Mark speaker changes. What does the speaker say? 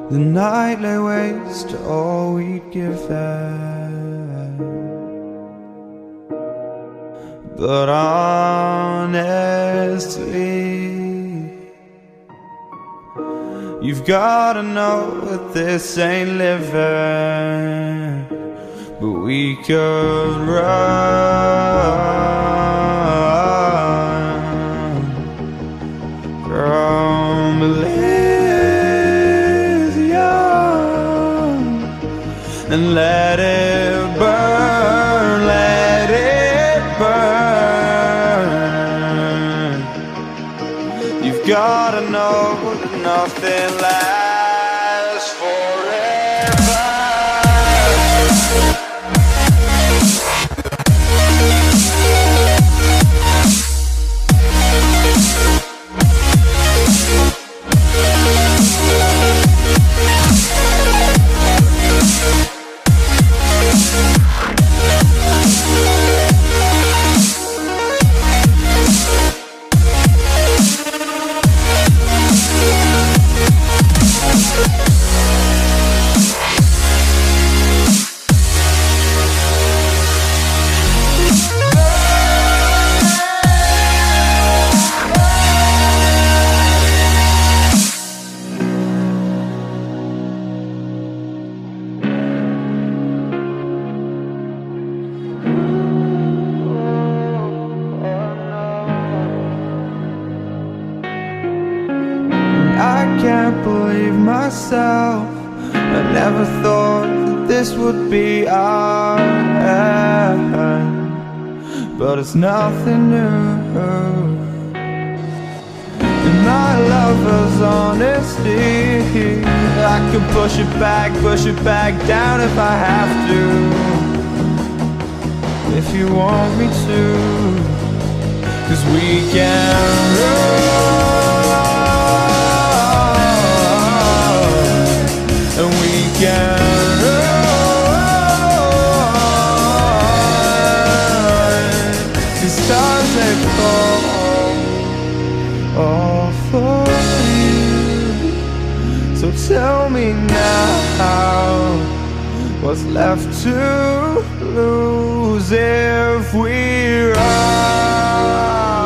Speaker 1: The night lay waste to all we'd given. But honestly, you've gotta know that this ain't living. But we could run from Elysium and let it burn, let it burn. You've gotta know that nothing lasts forever. I can't believe myself. I never thought that this would be our end, but it's nothing new. And my lover's honesty, I could push it back down if I have to. If you want me to, 'cause we can run. And we can run. The stars they fall all for you. So tell me now, what's left to lose if we run?